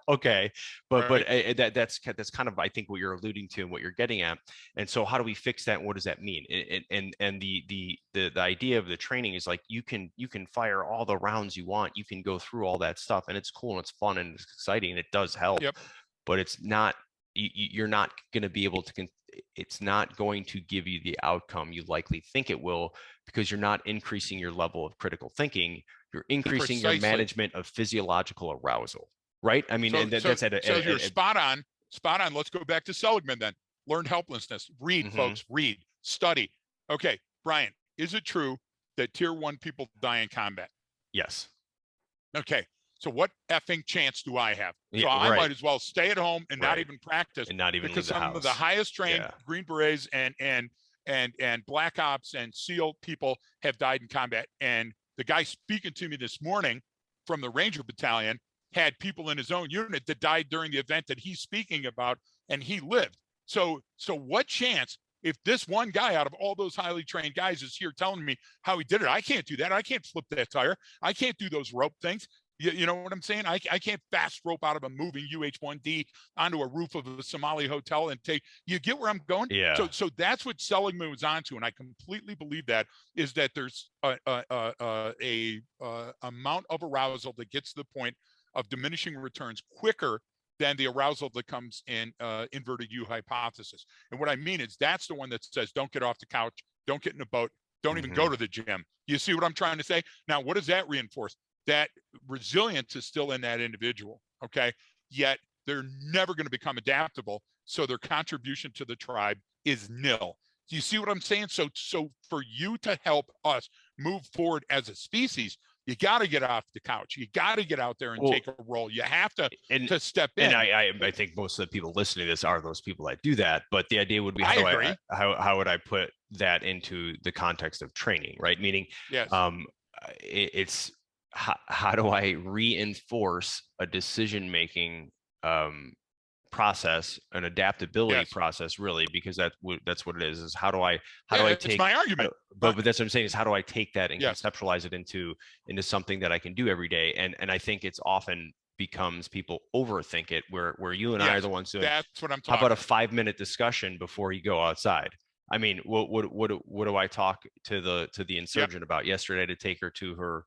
okay, but Right. that's kind of I think what you're alluding to and what you're getting at. And so, how do we fix that? And what does that mean? And the idea of the training is like you can fire all the rounds you want. You can go through all that stuff, and it's cool and it's fun and it's exciting and it does help. Yep. But it's not. You're not going to be able to. It's not going to give you the outcome you likely think it will because you're not increasing your level of critical thinking. You're increasing your Precisely. management of physiological arousal, right? I mean, and that's So you're spot on. Spot on. Let's go back to Seligman then. Learned helplessness. Read, mm-hmm. folks. Read. Study. Okay, Brian, is it true that tier 1 people die in combat? Yes. Okay. So what effing chance do I have? So Yeah, I right. might as well stay at home and not Right. even practice, And not even leave because the some of the house. highest trained Yeah. Green Berets and Black Ops and SEAL people have died in combat. And the guy speaking to me this morning from the Ranger Battalion had people in his own unit that died during the event that he's speaking about, and he lived. So what chance, if this one guy out of all those highly trained guys is here telling me how he did it? I can't do that. I can't flip that tire. I can't do those rope things. You know what I'm saying? I can't fast rope out of a moving UH-1D onto a roof of a Somali hotel and take, you get where I'm going? Yeah. So that's what Seligman was onto. And I completely believe that, is that there's a amount of arousal that gets to the point of diminishing returns quicker than the arousal that comes in inverted U hypothesis. And what I mean is, that's the one that says, don't get off the couch, don't get in a boat, don't even go to the gym. You see what I'm trying to say? Now, what does that reinforce? That resilience is still in that individual, okay? Yet they're never going to become adaptable, so their contribution to the tribe is nil. Do you see what I'm saying? So for you to help us move forward as a species, you got to get off the couch. You got to get out there and take a role. You have to step in. And I think most of the people listening to this are those people that do that. But the idea would be, how would I put that into the context of training, right? Meaning, yes. It's how do I reinforce a decision-making process, an adaptability process, really, because that's what it is how do I take, it's my argument. But that's what I'm saying, is how do I take that and conceptualize it into something that I can do every day? And I think it's often becomes people overthink it, where you and I are the ones doing. That's what I'm talking. How about a 5-minute discussion before you go outside? I mean, what do I talk to the insurgent about? Yesterday, to take her to her,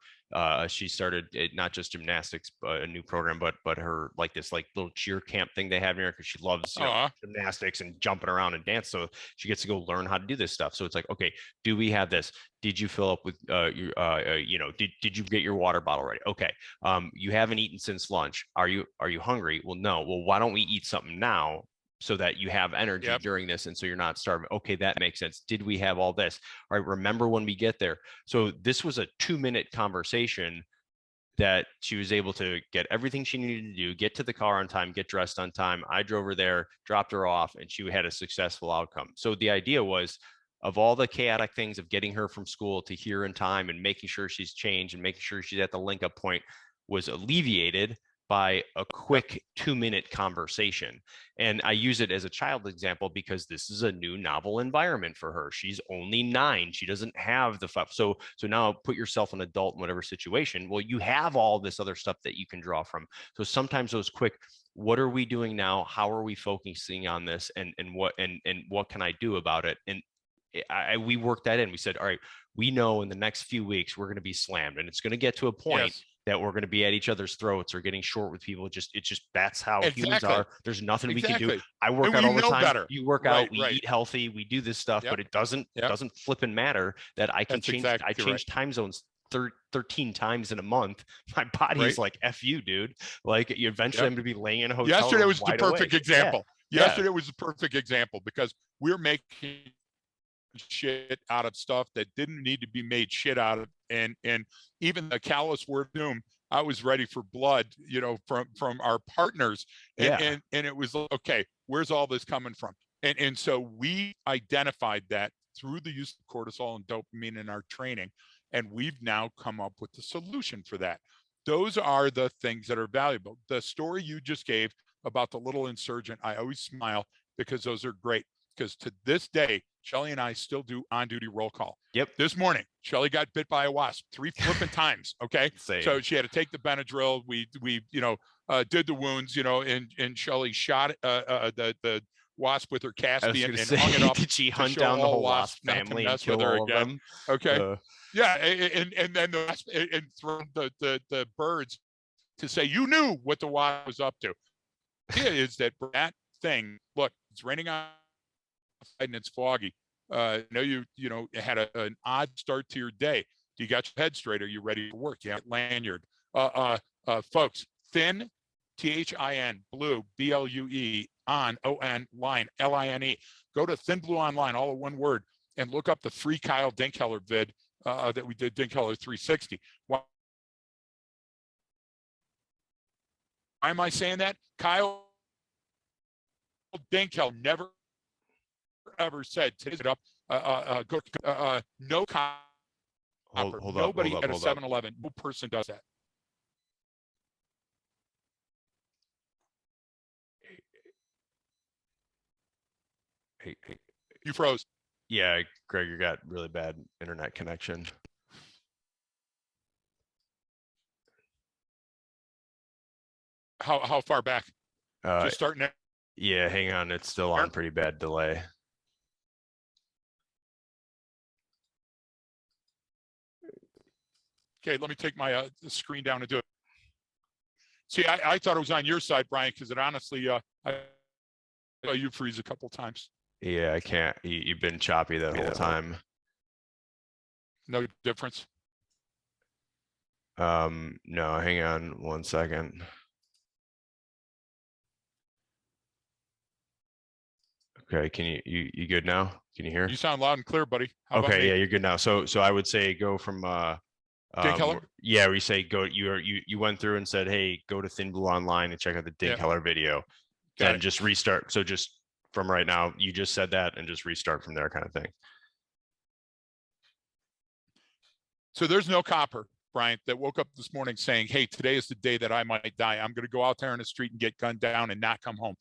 she started not just gymnastics, but a new program, but her this little cheer camp thing they have here, because she loves gymnastics and jumping around and dance. So she gets to go learn how to do this stuff. So it's like, okay, do we have this? Did you fill up with did you get your water bottle ready? Okay. You haven't eaten since lunch. Are you hungry? Well, no. Well, why don't we eat something now, so that you have energy during this, and so you're not starving? Okay, that makes sense. Did we have all this? All right, remember when we get there. So this was a 2-minute conversation that she was able to get everything she needed to do, get to the car on time, get dressed on time. I drove her there, dropped her off, and she had a successful outcome. So the idea was, of all the chaotic things of getting her from school to here in time and making sure she's changed and making sure she's at the link up point, was alleviated by a quick 2-minute conversation. And I use it as a child example because this is a new novel environment for her. She's only 9. She doesn't have the so now put yourself an adult in whatever situation. Well, you have all this other stuff that you can draw from. So sometimes those quick, what are we doing now? How are we focusing on this? And what can I do about it? And we worked that in. We said, all right, we know in the next few weeks we're going to be slammed, and it's going to get to a point that we're going to be at each other's throats or getting short with people. It's just that's how humans are. There's nothing we can do. I work out all the time. You work out. We eat healthy. We do this stuff, but it doesn't flipping matter that I can change. I change time zones 13 times in a month. My body's like, F you, dude. Like, eventually I'm going to be laying in a hotel. Yesterday was the perfect example. Yesterday was the perfect example, because we're making shit out of stuff that didn't need to be made shit out of, and even the callous word doom, I was ready for blood, from our partners, and it was like, okay, where's all this coming from? And so we identified that through the use of cortisol and dopamine in our training, and we've now come up with the solution for that. Those are the things that are valuable. The story you just gave about the little insurgent, I always smile, because those are great. Because to this day, Shelly and I still do on-duty roll call. Yep. This morning, Shelly got bit by a wasp 3 flipping times. Okay. Same. So she had to take the Benadryl. We did the wounds, and Shelly shot the wasp with her Caspian and hung it up. Did she hunt down the whole wasp family and kill all of them? Okay. Yeah. And then the wasp, and thrown the birds to say, you knew what the wasp was up to. The idea is that thing, look, it's raining outside and it's foggy. I know you had an odd start to your day. You got your head straight. Are you ready for work? You have a lanyard. Folks, thin, THIN, blue, BLUE, on, ON, line, LINE. Go to Thin Blue Online, all in one word, and look up the free Kyle Dinkheller vid that we did, Dinkheller 360. am I saying that? Kyle Dinkel never ever said today's it up. No copper. Hold up, Nobody hold up, at a hold up. 7-Eleven. No person does that. Hey. You froze. Yeah, Greg, you got really bad internet connection. How far back? Uh, Just starting there. yeah, hang on. It's still on pretty bad delay. Okay, let me take my screen down and do it. See, I thought it was on your side, Brian, because it honestly, I saw you freeze a couple times. Yeah, I can't. You've been choppy that whole time. No difference. No, hang on 1 second. Okay, can you good now? Can you hear? You sound loud and clear, buddy. How about Okay, me? yeah, you're good now. So I would say go from Keller? yeah, we say go you went through and said, hey, go to Thin Blue Online and check out the Dink Keller video. Then just restart. So just from right now, you just said that and just restart from there kind of thing. So there's no copper, Brian, that woke up this morning saying, hey, today is the day that I might die. I'm going to go out there in the street and get gunned down and not come home.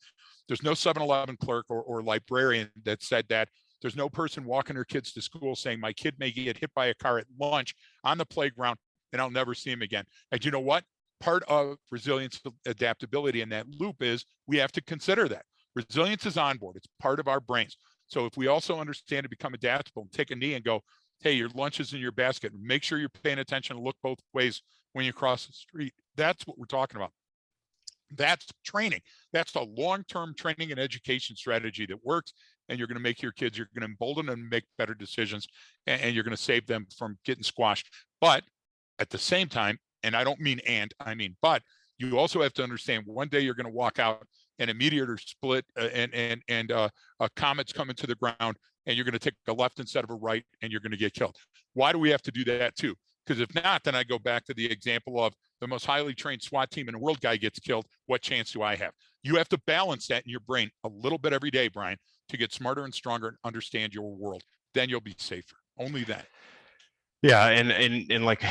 There's no 7-Eleven clerk or librarian that said that. There's no person walking their kids to school saying my kid may get hit by a car at lunch on the playground and I'll never see him again. And you know what? Part of resilience, adaptability in that loop is we have to consider that. Resilience is on board. It's part of our brains. So if we also understand to become adaptable and take a knee and go, hey, your lunch is in your basket. Make sure you're paying attention and look both ways when you cross the street. That's what we're talking about. That's training. That's a long-term training and education strategy that works. And you're going to make your kids, you're going to embolden them to make better decisions, and you're going to save them from getting squashed. But at the same time, and I don't mean I mean, but you also have to understand one day you're going to walk out and a meteor split and a comet's coming to the ground and you're going to take a left instead of a right and you're going to get killed. Why do we have to do that too? Because if not, then I go back to the example of the most highly trained SWAT team in the world guy gets killed. What chance do I have? You have to balance that in your brain a little bit every day, Brian, to get smarter and stronger and understand your world. Then you'll be safer. Only then. Yeah, and like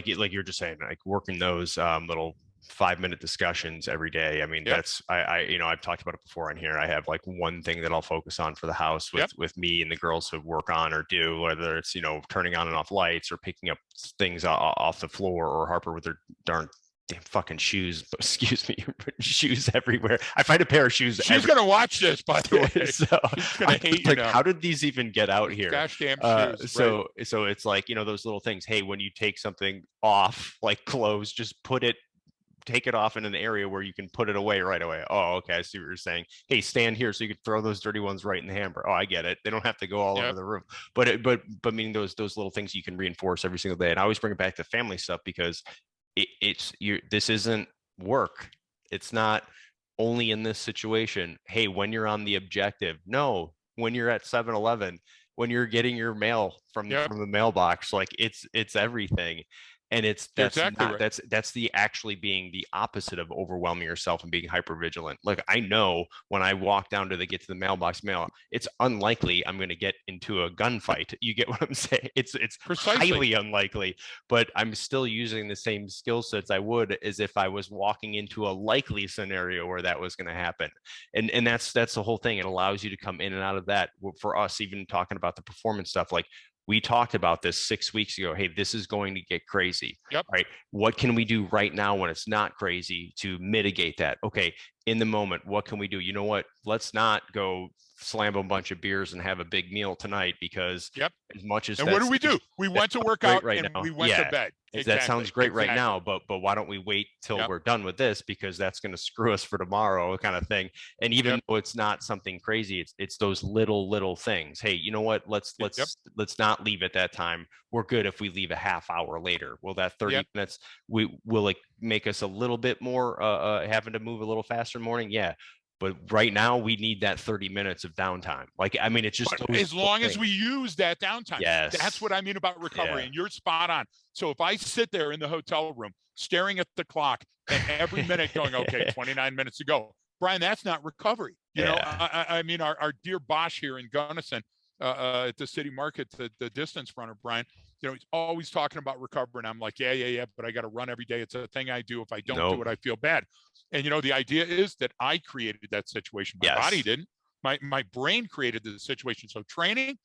you're just saying, like working those little 5-minute discussions every day. I mean, that's I've talked about it before on here. I have like one thing that I'll focus on for the house with me and the girls who work on or do, whether it's turning on and off lights or picking up things off the floor, or Harper with her darn damn fucking shoes. Excuse me, shoes everywhere. I find a pair of shoes. She's gonna watch this, by the way. So she's gonna hate you now. How did these even get out here? Gosh damn shoes. So it's like those little things. Hey, when you take something off, like clothes, just take it off in an area where you can put it away right away. Oh, okay. I see what you're saying. Hey, stand here so you can throw those dirty ones right in the hamper. Oh, I get it. They don't have to go all over the room. But meaning those little things you can reinforce every single day. And I always bring it back to family stuff because this isn't work. It's not only in this situation. Hey, when you're on the objective, no, when you're at 7-Eleven, when you're getting your mail from the mailbox, like it's everything. And that's the actually being the opposite of overwhelming yourself and being hyper vigilant. Like I know when I walk down to get to the mailbox mail, it's unlikely I'm going to get into a gunfight. You get what I'm saying? It's highly unlikely, but I'm still using the same skill sets I would as if I was walking into a likely scenario where that was going to happen. And that's the whole thing. It allows you to come in and out of that. For us, even talking about the performance stuff, like we talked about this 6 weeks ago. Hey, this is going to get crazy. Right. What can we do right now when it's not crazy to mitigate that? Okay. In the moment, what can we do? You know what? Let's not go slam a bunch of beers and have a big meal tonight because as much as what do we do? We went to work out and we went to bed. That sounds great right now, but why don't we wait till we're done with this, because that's going to screw us for tomorrow, kind of thing. And even though it's not something crazy, it's those little things. Hey, you know what? Let's not leave at that time. We're good if we leave a half hour later. Will that 30 minutes will like make us a little bit more having to move a little faster in the morning? Yeah. But right now we need that 30 minutes of downtime. Like, I mean, it's just as long as we use that downtime. Yes. That's what I mean about recovery. Yeah. And you're spot on. So if I sit there in the hotel room staring at the clock and every minute going, okay, 29 minutes to go, Brian, that's not recovery. You know, I mean, our dear Bosch here in Gunnison at the city market, the distance runner, Brian, you know, he's always talking about recovery. And I'm like, yeah, but I got to run every day. It's a thing I do. If I don't do it, I feel bad. And, you know, the idea is that I created that situation. My body didn't. My brain created the situation. So training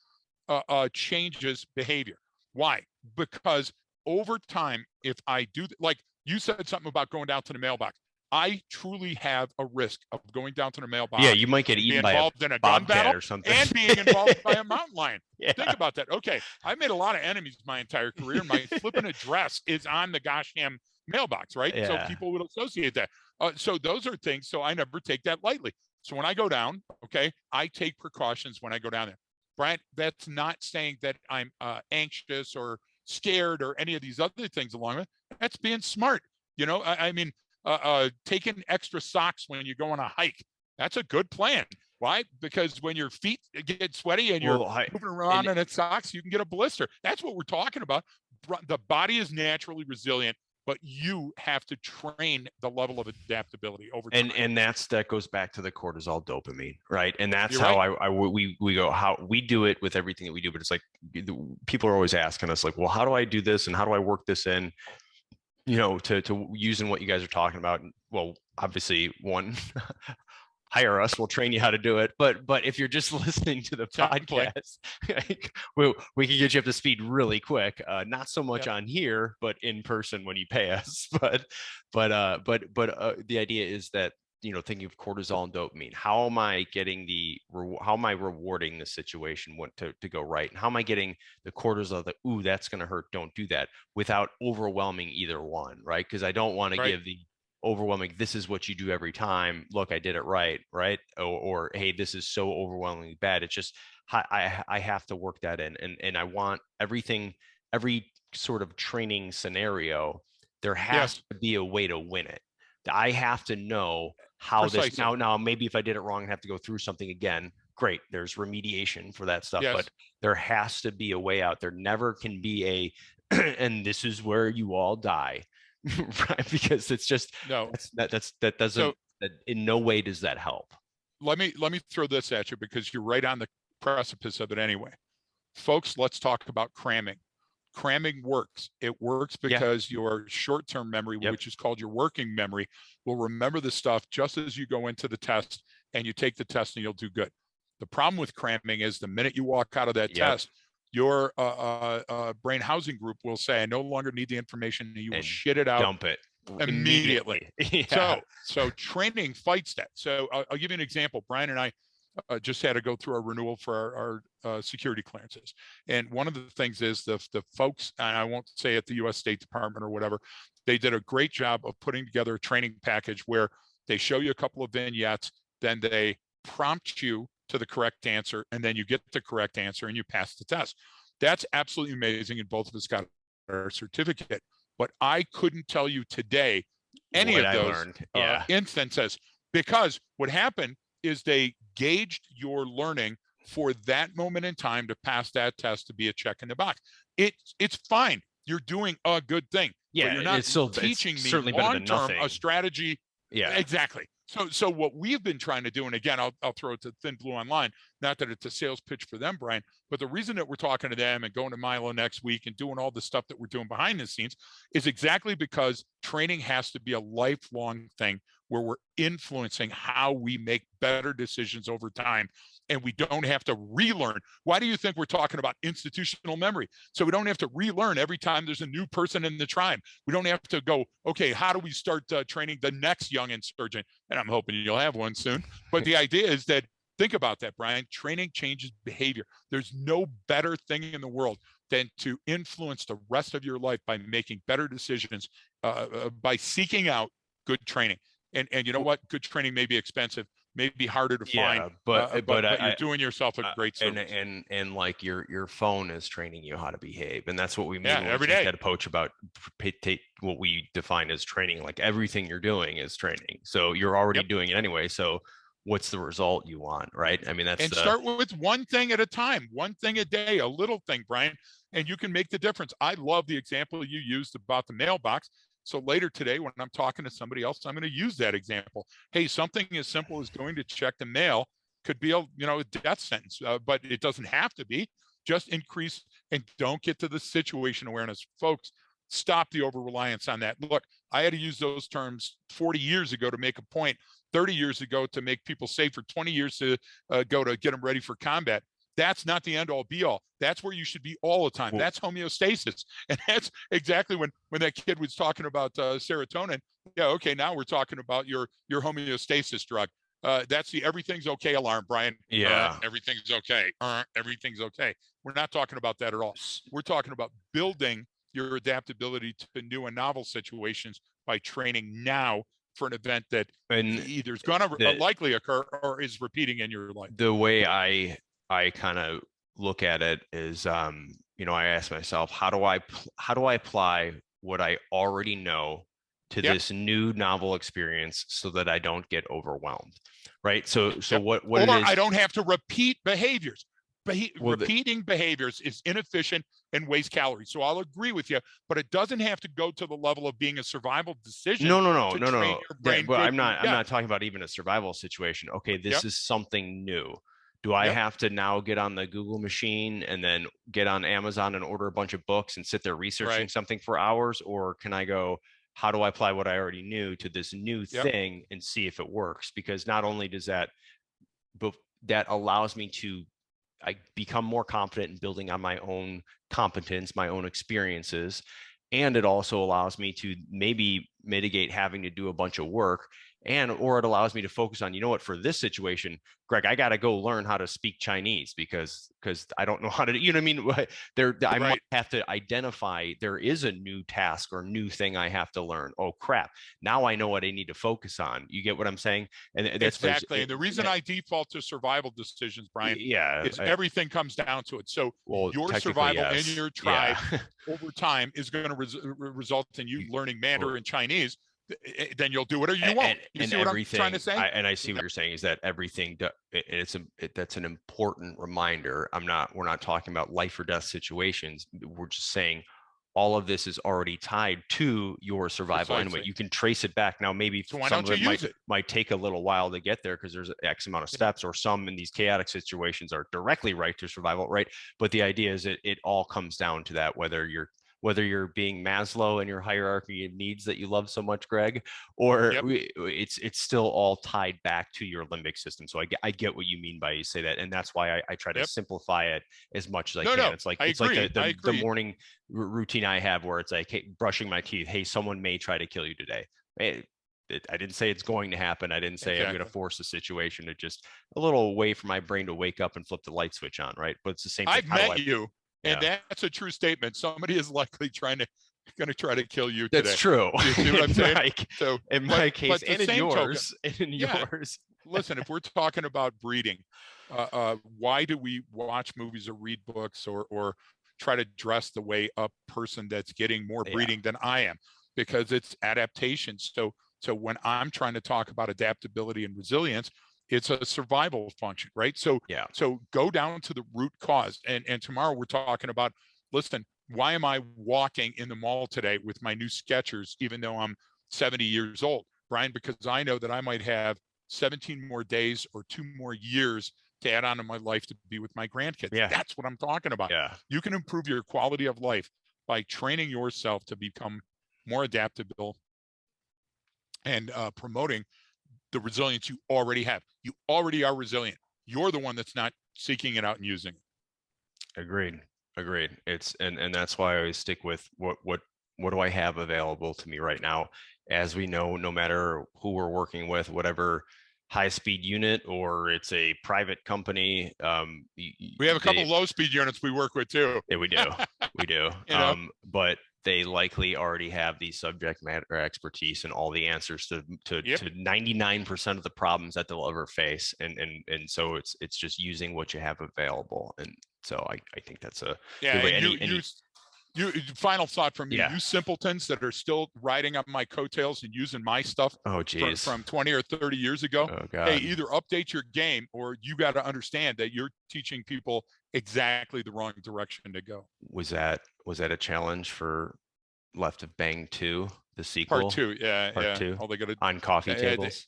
changes behavior. Why? Because over time, if I do, like you said something about going down to the mailbox, I truly have a risk of going down to the mailbox. Yeah, you might get eaten by involved in a gun battle or something, and being involved by a mountain lion. Think about that. Okay, I've made a lot of enemies my entire career. My flipping address is on the gosh damn mailbox, right? So people would associate that. So those are things. So I never take that lightly. So when I go down, okay, I take precautions when I go down there. Brian, that's not saying that I'm anxious or scared or any of these other things along with. That's being smart. You know, I mean, taking extra socks when you go on a hike, that's a good plan. Why? Because when your feet get sweaty and you're moving around in its socks, you can get a blister. That's what we're talking about. The body is naturally resilient, but you have to train the level of adaptability over time. And that goes back to the cortisol dopamine, right? And that's how we go, how we do it with everything that we do. But it's like, people are always asking us like, well, how do I do this? And how do I work this in, you know, to using what you guys are talking about? Well, obviously one, hire us, we'll train you how to do it. But if you're just listening to the podcast, like, we can get you up to speed really quick. Not so much on here, but in person when you pay us. But the idea is that, you know, thinking of cortisol and dopamine, how am I getting how am I rewarding the situation to go right? And how am I getting the cortisol that, ooh, that's going to hurt, don't do that, without overwhelming either one, right? Because I don't want to give the overwhelming, this is what you do every time, look, I did it right, or hey, this is so overwhelmingly bad. It's just I have to work that in, and I want every sort of training scenario, there has to be a way to win it. I have to know how this now maybe if I did it wrong and have to go through something again, great, there's remediation for that stuff. But there has to be a way out. There never can be and this is where you all die. Right? Because it's just that doesn't, that in no way does that help. Let me throw this at you, because you're right on the precipice of it anyway. Folks, let's talk about cramming. Cramming works. It works because your short-term memory, which is called your working memory, will remember the stuff just as you go into the test, and you take the test and you'll do good. The problem with cramming is the minute you walk out of that test, your brain housing group will say, I no longer need the information, and you will shit it out. Dump it immediately. So training fights that. So I'll give you an example. Brian and I just had to go through our renewal for our security clearances. And one of the things is the folks, and I won't say at the U.S. State Department or whatever, they did a great job of putting together a training package where they show you a couple of vignettes, then they prompt you to the correct answer, and then you get the correct answer and you pass the test. That's absolutely amazing, and both of us got our certificate. But I couldn't tell you today any of those instances, because what happened is they gauged your learning for that moment in time to pass that test to be a check in the box. It's fine. You're doing a good thing. Yeah, but you're not teaching me long-term a strategy. Yeah, exactly. So what we've been trying to do, and again, I'll throw it to Thin Blue Online, not that it's a sales pitch for them, Brian, but the reason that we're talking to them and going to Milo next week and doing all the stuff that we're doing behind the scenes is exactly because training has to be a lifelong thing where we're influencing how we make better decisions over time, and we don't have to relearn. Why do you think we're talking about institutional memory? So we don't have to relearn every time there's a new person in the tribe. We don't have to go, okay, how do we start training the next young insurgent? And I'm hoping you'll have one soon. But the idea is that, think about that, Brian. Training changes behavior. There's no better thing in the world than to influence the rest of your life by making better decisions, by seeking out good training. And you know what? Good training may be expensive, may be harder to find, but you're doing yourself a great service. And like your phone is training you how to behave, and that's what we mean when every we day. Get a poach about take what we define as training. Like everything you're doing is training, so you're already doing it anyway. So what's the result you want, right? I mean, that's and start with one thing at a time, one thing a day, a little thing, Brian, and you can make the difference. I love the example you used about the mailbox. So later today, when I'm talking to somebody else, I'm going to use that example. Hey, something as simple as going to check the mail could be a death sentence, but it doesn't have to be. Just increase and don't get to the situation awareness, folks. Stop the over reliance on that. Look, I had to use those terms 40 years ago to make a point, 30 years ago to make people safer, 20 years ago to get them ready for combat. That's not the end all be all. That's where you should be all the time. That's homeostasis. And that's exactly when that kid was talking about serotonin. Yeah, okay, now we're talking about your homeostasis drug. That's the everything's okay alarm, Brian. yeah. Everything's okay. Everything's okay. We're not talking about that at all. We're talking about building your adaptability to new and novel situations by training now for an event that either is going to likely occur or is repeating in your life. The way I kind of look at it is, you know, I ask myself, how do I apply what I already know to this new novel experience so that I don't get overwhelmed, right? So what or it is, I don't have to repeat behaviors. Repeating behaviors is inefficient and waste calories. So I'll agree with you, but it doesn't have to go to the level of being a survival decision. No. Well, I'm not talking about even a survival situation. Okay, this is something new. Do I have to now get on the Google machine and then get on Amazon and order a bunch of books and sit there researching something for hours? Or can I go, how do I apply what I already knew to this new thing and see if it works? Because not only does that, but that allows me to become more confident in building on my own competence, my own experiences. And it also allows me to maybe mitigate having to do a bunch of work, or it allows me to focus on, you know what, for this situation, Greg, I got to go learn how to speak Chinese because I don't know how to, you know what I mean? I might have to identify there is a new task or new thing I have to learn. Oh crap. Now I know what I need to focus on. You get what I'm saying? And that's exactly. And the reason I default to survival decisions, Brian, is everything comes down to it. So your survival in your tribe over time is going to result in you learning Mandarin Chinese. Then you'll do whatever you want. You see what I'm trying to say? And I see what you're saying is that everything, that's an important reminder. We're not talking about life or death situations. We're just saying all of this is already tied to your survival anyway. You can trace it back. Now, maybe some of it might take a little while to get there because there's X amount of steps, or some in these chaotic situations are directly right to survival, right? But the idea is it all comes down to that, whether you're being Maslow in your hierarchy of needs that you love so much, Greg, or it's still all tied back to your limbic system. So I get what you mean by you say that, and that's why I try to simplify it as much as I can. It's like the morning routine I have where it's like, hey, brushing my teeth. Hey, someone may try to kill you today. I didn't say it's going to happen. I didn't say I'm going to force the situation. It's just a little way for my brain to wake up and flip the light switch on, right? But it's the same thing. I've met you. And that's a true statement. Somebody is likely going to try to kill you today. That's true. You see what I'm saying? In my case, and in yours. Listen, if we're talking about breeding, why do we watch movies or read books or try to dress the way a person that's getting more breeding than I am? Because it's adaptation. So when I'm trying to talk about adaptability and resilience, it's a survival function, right? So go down to the root cause. And tomorrow we're talking about, listen, why am I walking in the mall today with my new Skechers, even though I'm 70 years old, Brian? Because I know that I might have 17 more days or 2 more years to add on to my life to be with my grandkids. That's what I'm talking about. You can improve your quality of life by training yourself to become more adaptable and promoting the resilience you already have. You already are resilient. You're the one that's not seeking it out and using it. Agreed. It's and that's why I always stick with what do I have available to me right now. As we know, no matter who we're working with, whatever high-speed unit or it's a private company, we have a couple low-speed units we work with too. Yeah, we do. But they likely already have the subject matter expertise and all the answers to 99% of the problems that they'll ever face. And so it's just using what you have available. And so I think that's a good way. Final thought from you, Yeah. you simpletons that are still riding on my coattails and using my stuff Oh, geez. from 20 or 30 years ago. Oh, God. Hey, either update your game or you got to understand that you're teaching people exactly the wrong direction to go. Was that a challenge for Left of Bang 2, the sequel? Part 2, yeah, Part yeah. 2 Oh, they got to on coffee tables.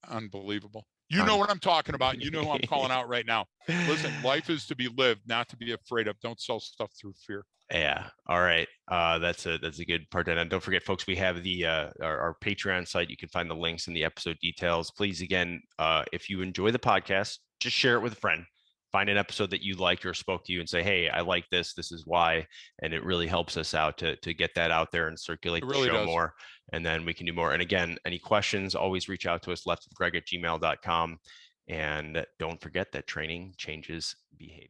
Unbelievable. You know what I'm talking about. You know who I'm calling out right now. Listen, life is to be lived, not to be afraid of. Don't sell stuff through fear. Yeah. All right. That's a good part. And don't forget, folks, we have the our Patreon site. You can find the links in the episode details. Please, again, if you enjoy the podcast, just share it with a friend. Find an episode that you liked or spoke to you and say, hey, I like this. This is why. And it really helps us out to get that out there and circulate the show more. And then we can do more. And again, any questions, always reach out to us, leftofgreg@gmail.com. And don't forget that training changes behavior.